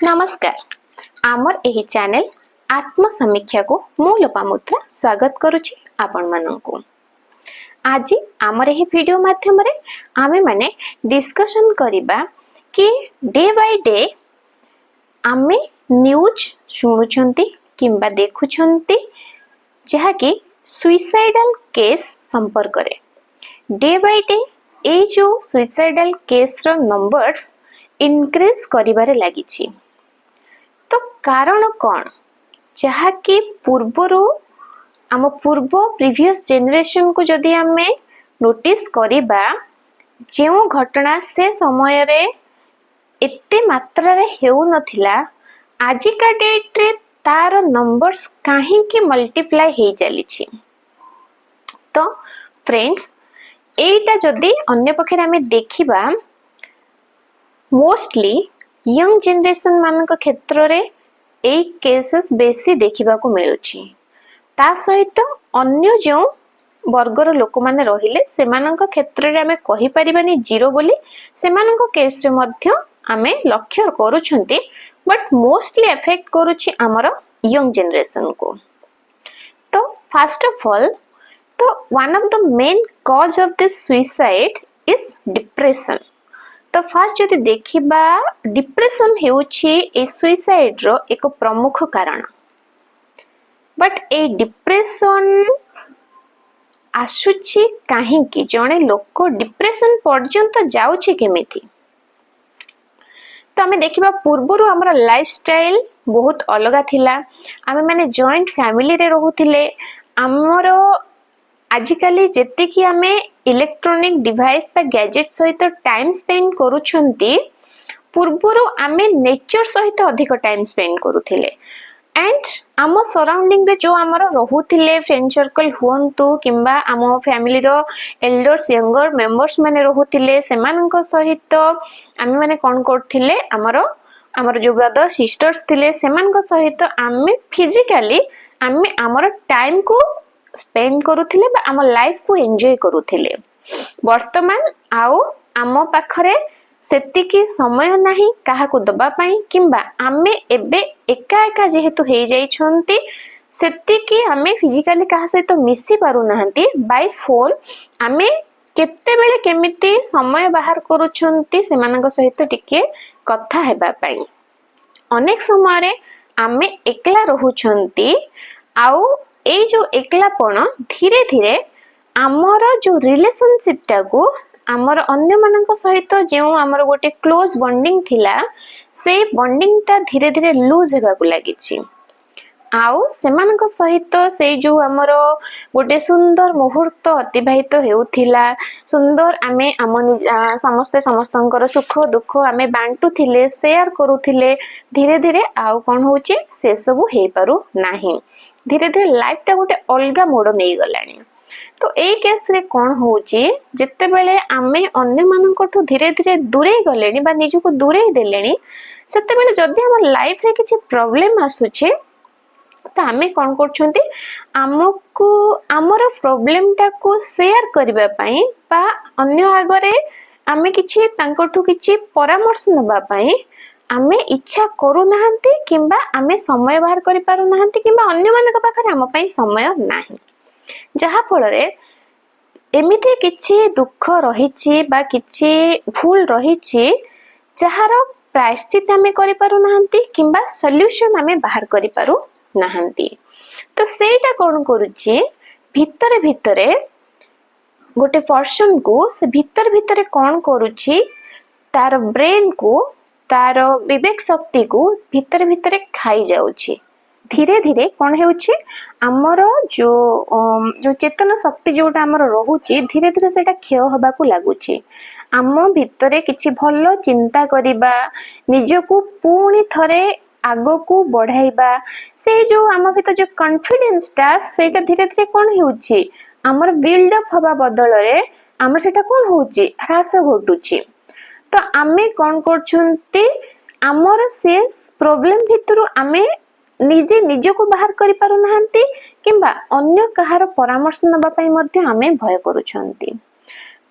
नमस्कार आमर एही चैनल आत्म समीक्षा को मु लोपामुद्रा स्वागत करुछि आपण माननकु। आज आमर एही वीडियो माध्यम रे आमे माने डिस्कशन करिबा कि डे बाय डे आमे न्यूज सुनुछंती किंबा देखुछंती जहा कि सुइसाइडल केस संपर्क रे डे बाय डे ए जो सुइसाइडल केस रो नंबर्स इनक्रीज करिबारे लागिछि। तो कारण कौन जहा कि पूर्वरु आम पूर्व प्रीवियस जेनरेशन को जदि आमे नोटिस करिबा जेउ घटना से समय रे एते मात्रा रे हेउ नथिला आजिका डेट रे तार नंबर्स काहे कि मल्टीप्लाई हे चलीछि। तो फ्रेंड्स एटा जदि अन्य पक्षे आमे देखिबा मोस्टली यंग जनरेशन मान क्षेत्र रे ए केसेस बेसी देखिबा को मिलुछि। ता सहित अन्य जो वर्गर लोक माने रहिले सेमानक क्षेत्र रे आमे कहि परिबानी जीरो बोली सेमानक केस रे मध्य आमे लक्ष्य करूछंती बट मोस्टली इफेक्ट करूछि हमर यंग जनरेशन को। तो फर्स्ट ऑफ ऑल तो one of the main cause of this suicide is depression. तो फास्ट जदि देखिबा डिप्रेशन हेउछि ए सुसाइड रो एक प्रमुख कारण। बट ए डिप्रेशन आसुछि काहे कि जणे लोक डिप्रेशन पर्यंत जाउछि केमिति। तो हमें देखिबा पूर्वरु हमर लाइफस्टाइल बहुत अलगा थिला। आमे माने जॉइंट फैमिली रे रहुथिले। हमर आजिकाली जेते कि आमे इलेक्ट्रॉनिक डिवाइस बा गैजेट सहित टाइम स्पेंड करूछंती पूर्वरु आमे नेचर सहित अधिक टाइम स्पेंड करूथिले। एंड आम सराउंडिंग रे जो हमर रहुथिले फ्रेंड सर्कल हुंतु किंबा आम फैमिली रो एल्डर्स यंगर मेंबर्स माने रहुथिले सेमानक सहित आमे माने कोन करथिले हमर जो ब्रदर सिस्टर्स थिले सेमानक सहित आमे फिजिकली आमे हमर टाइम को स्पेंड करूथिले बा आम लाइफ को एंजॉय करूथिले। वर्तमान आउ आम पाखरे सेतिकी समय नाही काहा को दबा पाई किंबा आमे एबे एका एका जेहेतु हे जाई छंती सेतिकी आमे फिजिकली काहा सहित मिसी पारु नाहंती बाय फोन आमे केते बेले केमिति समय बाहर करूछंती सेमानक सहित टिके कथा हेबा पाई। अनेक समय रे आमे एकला रहुछंती आउ ए जो एकलापन धीरे धीरे आमर जो रिलेशनशिप टा को आमर अन्य मानक सहित जो आमर गोटे क्लोज बॉन्डिंग थिला से बॉन्डिंग टा धीरे धीरे लूज हेबा को लागिछि। आउ सेमानक सहित से जो आमर गोटे सुंदर मुहूर्त अतिबाहित हेउथिला सुंदर आमे समस्ते समस्तंकर सुख दुख आमे बांटू थिले शेयर करूथिले धीरे धीरे आउ कोन होछि से सब हे पारु नाही। धीरे धीरे लाइफ टा गोटे अलगा मोड़ नहीं गलानी। तो ए केस रे कोन होची जत्ते बेले आमे अन्य मानकठु धीरे धीरे दूरे गलेनी बा निजु को दूरे देलेनी सेते बेले जदी हमर लाइफ रे किछि प्रॉब्लम आसुछि तो आमे कोन करछंती हमकु हमर प्रॉब्लम टा को शेयर करबा पई बा अन्य आगरे आमे किछि तांकठु किछि परामर्श नबा पई आमे इच्छा करू नाहंती किंबा आमे समय बाहर करि पारु नाहंती किंबा अन्य मानक पाखरे हम पई समय नाही। जहा फल रे एमिति किछि दुख रहिछि बा किछि भूल रहिछि जहार प्रायश्चित आमे करि पारु नाहंती किंबा सॉल्यूशन आमे बाहर करि पारु नाहंती। तो सेटा कोन करूछि भितरे भितरे गोटे पर्सन को से भितर भितरे कोन करूछि तार ब्रेन को तार विवेक शक्ति को भितर भितर खाई जाउछि। धीरे धीरे कोन हेउछि हमर जो चेतन शक्ति जोटा हमर रहुछि धीरे धीरे सेटा क्षय होबा को लागुछि। आम भितरे किछि भलो चिंता करिबा निजको पूर्ण थरे आगो को बढ़ाइबा से जो आम भितर जो कॉन्फिडेंस टा सेटा धीरे धीरे कोन हेउछि हमर बिल्ड अप होबा बदल रे हमर सेटा कोन होउछि ह्रास घटुछि। तो आमे कोन करछंती हमर से प्रॉब्लम भितरु आमे निजे निज को बाहर करि पारु नाहंती किंबा अन्य कहार परामर्श नबा पई मध्ये आमे भय करूछंती।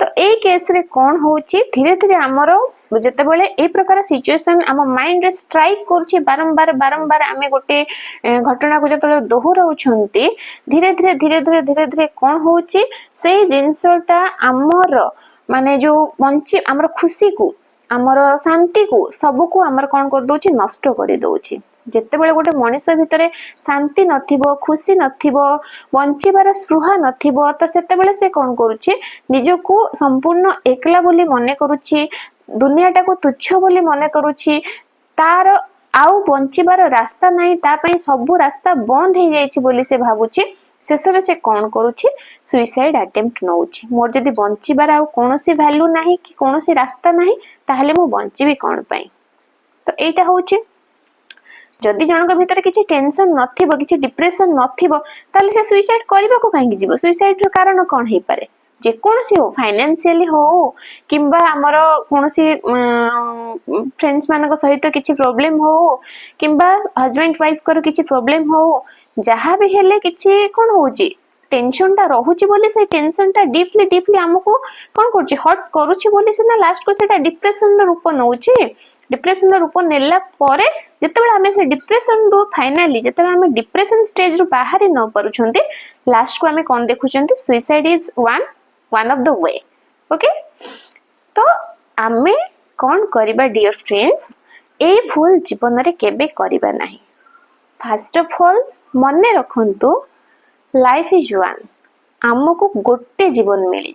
तो तो ए केस रे कौन होची धीरे धीरे हमरो जते बेले ए प्रकार सिचुएशन हम माइंड रे स्ट्राइक करछि बारंबार बारंबार आमे गोटे घटना को जते दोहराउछंती धीरे धीरे धीरे धीरे धीरे धीरे कौन होची से जिंसटा हमर माने जो बंची हमर खुशी को हमर शांति को सब को हमर कौन कर दोछि नष्ट कर दोछि जेते बेले गोटे मनुष्य भितरे शांति नथिबो खुशी नथिबो बंचिबार स्पृहा नथिबो तो सेते बेले से कौन करूछि निजको संपूर्ण एकला बोली मने करूछि दुनियाटा को तुच्छ बोली मने करूछि तार आउ बंचिबार रास्ता नहीं ता पई सब रास्ता बंद हो जाइछि बोली से भाबुछि शेषरे से कौन करूछि सुइसाइड अटेम्प्ट नउछि मोर जदी बंचिबार आउ कोनोसी वैल्यू नाही कि कोनोसी रास्ता नाही ताहले मो बंचिबी कोन पई तो एटा होछि जदि जनक भितर किछि टेंशन नथिबो किछि डिप्रेशन नथिबो ताले से सुइसाइड करबा को काहे जीवो सुइसाइड रो कारण कोन हे पारे जे कोनसी हो फाइनेंशियली हो किंबा हमर कोनसी फ्रेंड्स मानक सहित किछि प्रॉब्लम हो किंबा हस्बैंड वाइफ कर किछि प्रॉब्लम हो जहां भी हेले किछि कोन होची टेंशन टा रहुची बोली से टेंशन टा डीपली डीपली हमको कोन करची हट करूची बोली से ना लास्ट को सेटा डिप्रेशन रो रूप नउची डिप्रेशन रो रूप नेला परे जेतेबेले हमें से डिप्रेशन रो फाइनली जेतेबेले हमें डिप्रेशन स्टेज रो बाहर न परुछंती लास्ट को हमें कोन देखुछंती suicide is one of the way okay तो हमें कोन करिबा डियर फ्रेंड्स ए भूल जीवन रे केबे करिबा नाही फर्स्ट ऑफ ऑल मने रखंतु लाइफ इज वन हमको गोटे जीवन मिली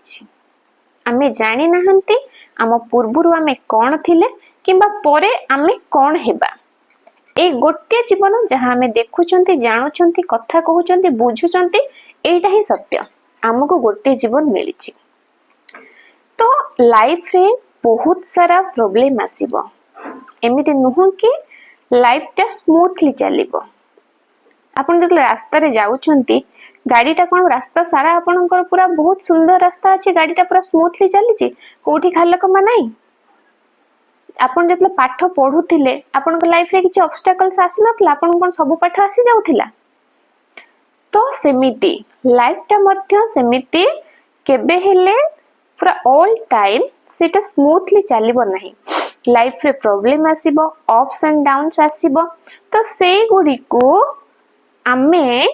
आमे जानी नाहंती आम पूर्वरु आमे कौन थिले किंबा परे आमे कौन हेबा ए गोटे जीवन जहाँ आमे देखुचंती जानुचंती कथा कहउचंती बुझुचंती एटा ही सत्य हमको गोटे जीवन मिली तो लाइफ रे बहुत सारा प्रॉब्लम आसीबो एमिति नुह कि लाइफ टा स्मूथली चलिबो आपण जतले रास्ता रे जाउचंती गाड़ीटा कौन रास्ता सारा आपनकर पूरा बहुत सुंदर रास्ता अछि गाड़ीटा पूरा स्मूथली चली कोठी खालकमा नाही आपण जतले पाठ पढुथिले आपनक लाइफ रे किछि ऑब्स्टेकल्स आसी नथला आपण कोन सब पाठ आसी जाउथिला तो सेमिति लाइफटा मध्य सेमिति केबे हेले पूरा ऑल टाइम सेटा स्मूथली चलिबो नाही लाइफ रे प्रॉब्लम आसीबो अप्स एंड डाउन्स आसीबो तो से गुडी को आमे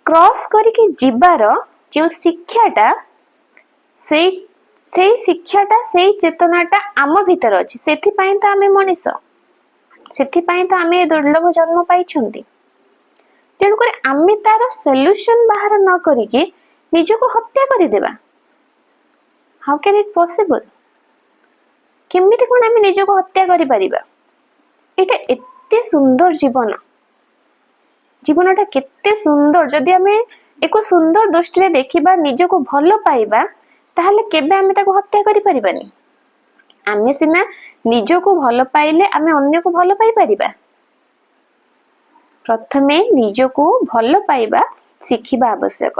क्रॉस करके जिबार जो शिक्षाटा से शिक्षाटा से चेतनाटा आम भीतर अछि सेथि पई त आमे मनीष सेथि पई त आमे दुर्लभ जन्म पाइछंती तेणु करे आमे तार सॉल्यूशन बाहर न करिके निजको हत्या करि देबा हाउ कैन इट पॉसिबल केमिति कोन आमे निजको हत्या करि परिबा एटा एते सुंदर जीवन जीवनटा केते सुंदर जदि हमें एक सुंदर दृष्टि रे देखिबा निजको भलो पाइबा ताहले केबे हमें ताको हत्या करि परिबानी आमे सिना निजको भलो पाइले आमे अन्य को भलो पाइ परिबा प्रथमे निजको भलो पाइबा शिखिबा आवश्यक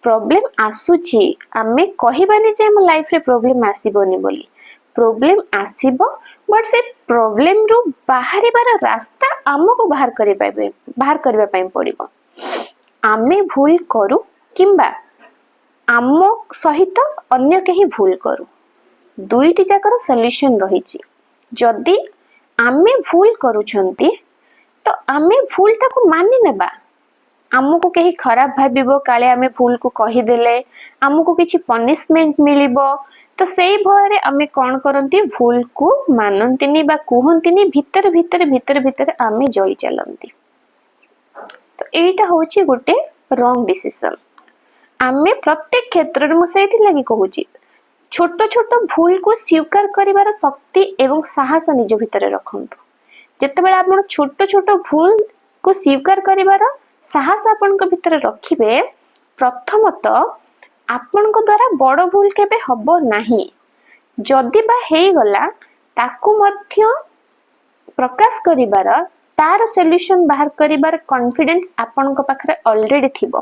प्रॉब्लम आसुची आमे कहिबानी जे हम लाइफ रे प्रॉब्लम आसीबोनी बोली प्रॉब्लम आसीबो बट से प्रॉब्लम रु बाहरी बार रास्ता हमको बाहर करबा पई पड़िबो आमे भूल करू किंबा आम सहित अन्य केही भूल करू दुईटी जाकर सॉल्यूशन रहिछि जदि आमे भूल करूछंती तो आमे भूलटा को मानि नेबा हमको केही खराब भाबिबो काले आमे भूल को कहि देले हमको किछि पनिशमेंट मिलिबो तो सेई भୟରେ आमे कोन करंती भूल को मानंतिनी बा कुहंतिनी भीतर भीतर भीतर भीतर आमे जळी चलंती तो एटा होची गोटे रॉन्ग डिसीजन आमे प्रत्येक क्षेत्र में सेठी लागि कहूची छोट छोट भूल को स्वीकार करिवार शक्ति एवं साहस निज भीतर रखंतु जेतेबेले आपण छोट छोट भूल को स्वीकार करिवार साहस आपनक भीतर रखिबे प्रथमतः आपनक द्वारा बड़ भूल केबे हबो नाही जदि बा हेई गला ताकू मध्य प्रकाश करिवार तार सॉल्यूशन बाहर करिवार कॉन्फिडेंस आपनक पाखरे ऑलरेडी थिबो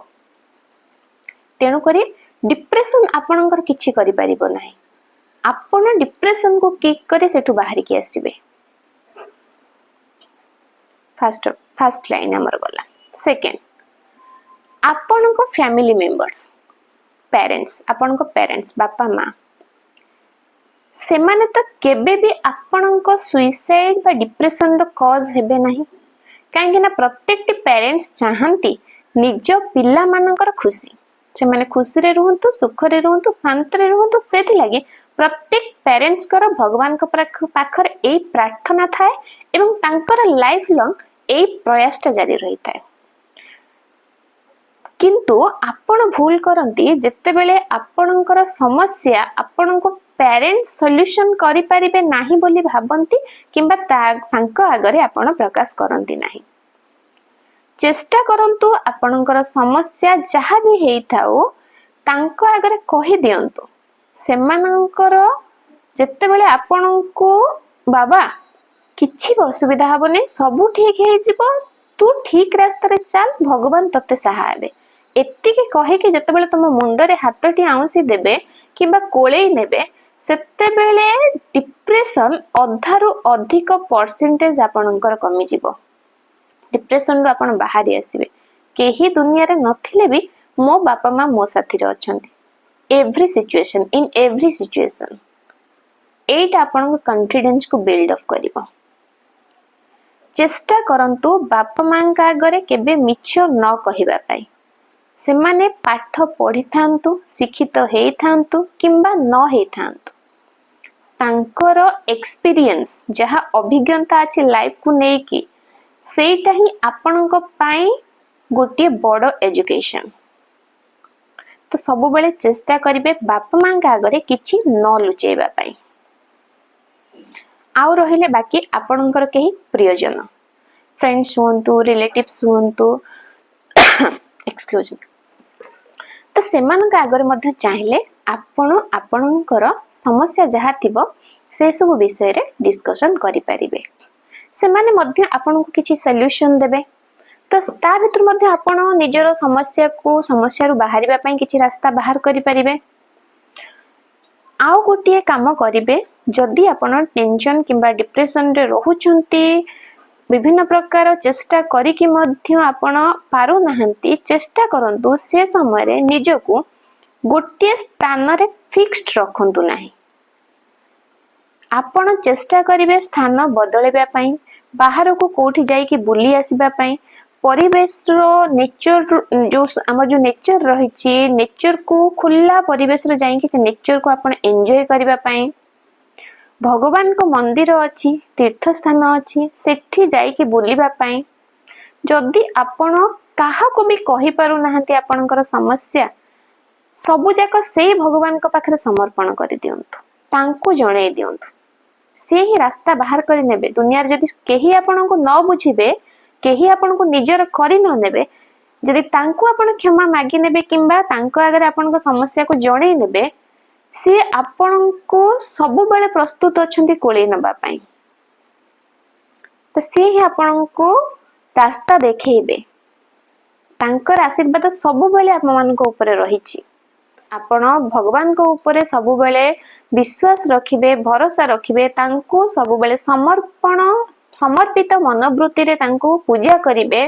तेनु करी डिप्रेशन आपनकर किछि करि परिबो नाही आपण डिप्रेशन को किक करे सेठु बाहर की आसीबे फर्स्ट लाइन हमर गला सेकंड आपनक फैमिली मेंबर्स पेरेंट्स आपनको पेरेंट्स बापा माँ सेमाने तो केबे भी आपनको सुइसाइड बा डिप्रेशन रो कॉज हेबे नहीं कहीं ना प्रत्येक पेरेंट्स चाहती निज पिला मानकर खुशी से माने खुशी रे रुहंतु सुख रे रुहंतु शांति रे रुहंतु सेथि लागि प्रत्येक पेरेंट्स कर भगवान को पाखर ए प्रार्थना थाए एवं तांकर लाइफ लॉन्ग ए प्रयासटा जारी रही थाए किंतु आपण भूल करंती जेते बेले आपणकर समस्या आपणको पेरेंट्स सॉल्यूशन करि परिबे नाही बोली भाबंती किंबा तांको आगरे आपण प्रकाश करंती नाही चेष्टा करंतु आपणकर समस्या जहाँ भी हेई थाओ तांको आगरे कहि दियंतु सेमानकर जेते बेले आपणको बाबा किछि असुविधा हबनी सब ठीक हे जिवो तू ठीक रास्ता रे चल भगवान तते सहाय हेबे एतिके कहे कि जेते बेले तुम मुंडरे हाथटी आउंसी देबे किंबा कोळेई नेबे सेते बेले डिप्रेशन अधारु अधिक परसेंटेज आपणकर कमी जिवो डिप्रेशन रो आपण बाहरी आसीबे केही दुनिया रे नथिले भी मो बापा मां मो साथी रे अछंती every situation in every situation एटा आपण कॉन्फिडेंस को बिल्ड अप करिवो चेष्टा करंतु बापा मां का आगरे केबे मिछ न कहिबा पाई सेमाने पाठ पढ़ी थांतु शिक्षित हेई थांतु किंबा न हेई थांतु तांकर एक्सपीरियंस जहा अभिज्ञता अछि लाइफ को नै कि सेटा ही आपनको पाई गोटे बड़ एजुकेशन तो सब बेले चेष्टा करिवे बापा मां का आगरे किछि न लुचेबा पाई आउ रहिले बाकी आपणकर केही प्रियजन फ्रेंड्स हुंतु रिलेटिव्स हुंतु एक्सक्यूज मी तो सेमान का आगरे मध्य चाहिले आपण आपणकर समस्या जहा थिबो से सब विषय रे डिस्कशन करि परिबे सेमाने मध्य आपनको किछि सॉल्यूशन देबे तो ता भितर मध्य आपण निजरो समस्या रु बाहरिबा पई किछि रास्ता बाहर करि परिबे आउ गोटिए काम करिवे जदि आपण टेंशन किंबा डिप्रेशन रे रहुचंती विभिन्न प्रकार चेष्टा करिकि मध्य आपण पारु नाहंती चेष्टा करंतु से समय रे निजको गोटिए स्थान रे फिक्स्ड रखंतु नाही आपण चेष्टा करिवे स्थान बदलेबा पई बाहर को कोठी जाई कि बुली आसीबा पई परिवेश रो नेचर जो हमर जो नेचर रहिछि नेचर को खुला परिवेश रे जाई कि से नेचर को आपण एन्जॉय करबा पई भगवान को मंदिर अच्छी तीर्थ स्थान अच्छी सेठी जाई कि बुलिबा पई जदि आपण काहा को भी कहि पारु नाहंती आपनकर समस्या सबु जाक से भगवान को पाखरे समर्पण करि दियंतु तांको जणे दियंतु से ही रास्ता बाहर करि नेबे दुनिया रे जदि केही आपण को न बुझिबे केही आपण को निजर करि न नेबे जदि तांको आपण क्षमा मागी नेबे किंबा तांको आगे आपण को समस्या को जणे नेबे से आपण को सब बेले प्रस्तुत अछंती कोळे नबा पई तो से ही आपण को रास्ता देखेबे तांकर आशीर्वाद सब बेले आप मान को ऊपर रहिछि आपण भगवान को ऊपर सब बेले विश्वास रखिबे भरोसा रखिबे तांको सब बेले समर्पित मनोवृत्ति रे तांको पूजा करिवे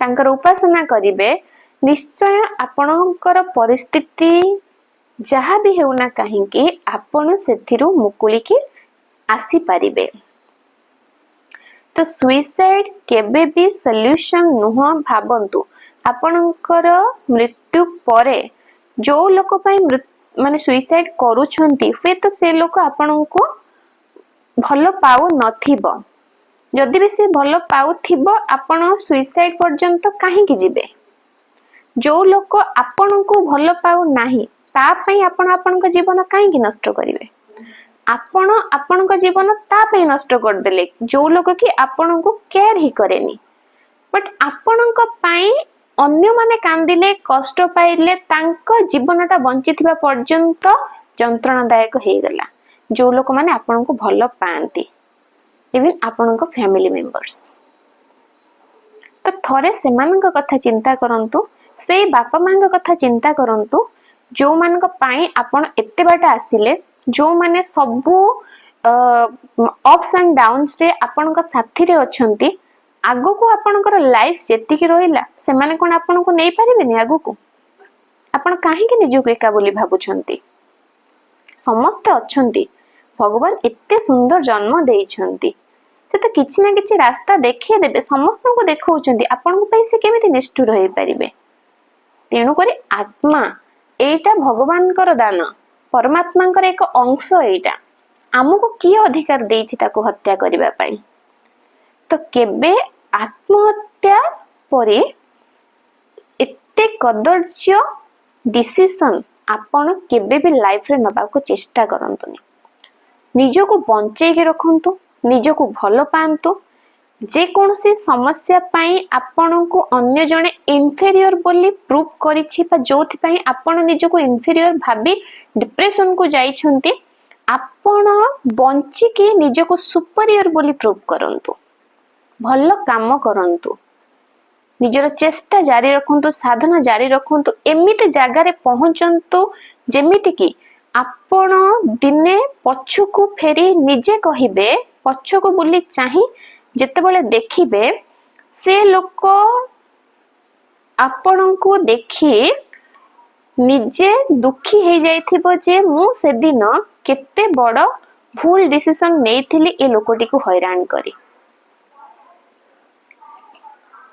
तांकर उपासना करिवे निश्चय आपणकर परिस्थिति जहाँ भी हेउना कहीं आपण सेथिरु मुकुली की आसी पारिबे तो सुइसाइड केबे भी सॉल्यूशन नुह भाबंतु आपणकर मृत्यु परे जो लोक पई माने सुइसाइड करूछंती हुए तो से लोक आपण को भलो पाउ नथिबो जदि भी से भलो पाउ थिबो आपण सुइसाइड पर्यंत काहे की जिबे जो लोक आपण को भलो पाउ नाही ता पई आपण आपनक जीवन काहे नष्ट करिवे आपण आपनक जीवन ता पई नष्ट कर देले जो लोक कि आपण को केयर ही करेनी बट आपनक पई अन्य माने कांदिले कष्ट पाइले तांको जीवनटा बंचिथिबा पर्यंत जंत्रणादायक हे गला जो लोक माने आपण को भलो पांती इवन आपनक फैमिली मेंबर्स तो थरे सेमानक कथा चिंता करंतु से बापा मांग कथा चिंता करंतु जो मान आपण एते बाट आसिले जो माने सबु अप्स एंड डाउन्स रे आपण का साथी रे अछंती आगो को आपणकर लाइफ जेति की रहिला से माने कोन आपण को नै परिबेनी आगो को आपण काहेकि निजको एका बोली भाबुछंती समस्ते अछंती भगवान एते सुंदर जन्म देइछंती से तो किछि ना किछि रास्ता देखिए देबे समस्त को देखौछंती आपण को पई से केमिति निष्ठुर होई परिबे तेणु करी आत्मा एटा भगवान कर दान परमात्मा कर एक अंश एटा आमको किए अधिकार देइछि ताको हत्या करिबा पई तो केबे आत्महत्या परे एते कदर्य डिसीजन आपण केबे भी लाइफ रे नबा को चेष्टा करंतुनी निजो को बंचे के रखंतु निजो को भलो पांतु जे कोनसी समस्या पाई आपण को अन्य जने इन्फेरियर बोली प्रूव करिछि पा जोथि पाई आपण निजो को इन्फेरियर भाबी डिप्रेशन को जाई छंती आपण बंची के निजो को सुपरियर बोली प्रूव करंतु भलो काम करंतु निजर चेष्टा जारी रखंतु साधना जारी रखंतु एमिते जागा रे पहुंचंतु जेमिति कि आपण दिने पछुको फेरी निजे कहिबे पछुको बुली चाहि जेते बेले देखिबे से लोक आपण को देखि निजे दुखी हे जाइथिबो जे मु से दिन केते बड़ भूल डिसीजन नेइथिली ए लोकटी को हैरान करी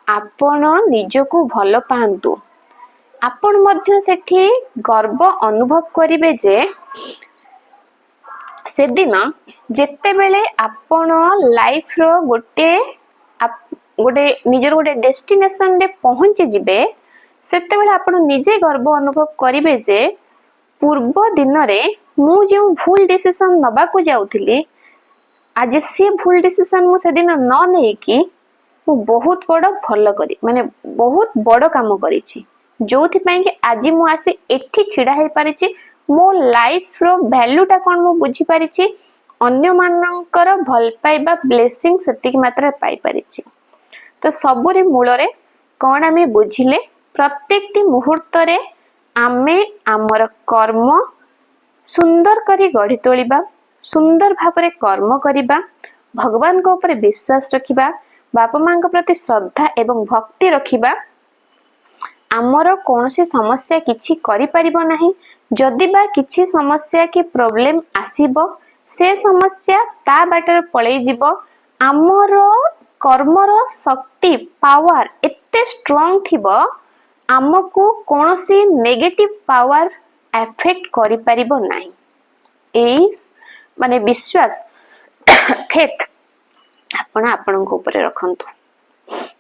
आपण निजको भलो पांतु आपण मध्य सेठी गर्व अनुभव करिवे जे से दिन जेते बेले आपण लाइफ रो गोटे निजर गोटे डेस्टिनेशन रे पहुंची जिबे सेते बेले आपण निजे गर्व अनुभव करिवे जे पूर्व दिन रे मु जे भूल डिसीजन नबा को जाउथिली आज से भूल डिसीजन मु से दिन न नै कि मु बहुत बड़ भलो करी माने बहुत बड़ काम करिछि जोथि पई कि आज मु आसी एठी छिडा हे परिछि मो लाइफ रो वैल्यूटा कोन मु बुझी परिछि अन्य मानकर भल पाइबा ब्लेसिंग सेतिक मात्रा पाई परिछि तो सबुरी मूल रे कोन आमे बुझिले प्रत्येकटी मुहूर्त रे आमे आमर कर्म सुंदर करी गढ़ी तोलिबा सुंदर भाबरे कर्म करिबा भगवान को ऊपर विश्वास रखिबा बापा मां प्रति श्रद्धा एवं भक्ति रखिबा आमर कौनसी समस्या किछि करि परिबो नाही जदि बा किछि समस्या की प्रॉब्लम आसीबो से समस्या ता बाटर पळै जिवो आमर कर्मर शक्ति पावर एते स्ट्रांग थिबो आमको कौनसी नेगेटिव पावर अफेक्ट करि परिबो नाही ए माने विश्वास फेथ आपण आपण को ऊपर रखंतु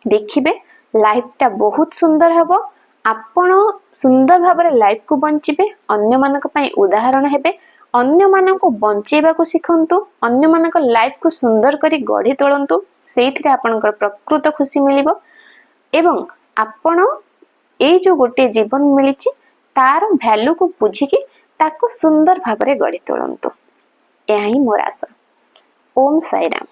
देखिबे लाइफ ता बहुत सुंदर हबो आपण सुंदर भाबरे लाइफ को बंचिबे अन्य मानक पई उदाहरण हेबे अन्य मानक को बंचेबा को सिखंतु अन्य मानक लाइफ को सुंदर करी गढ़ी तोलंतु सेइथिरे आपनकर प्रकृत खुशी मिलिबो एवं आपण ए जो गोटे जीवन मिलिछि तार वैल्यू को बुझिकी ताको सुंदर भाबरे गढ़ी तोलंतु एही मोर आशा ओम साई राम।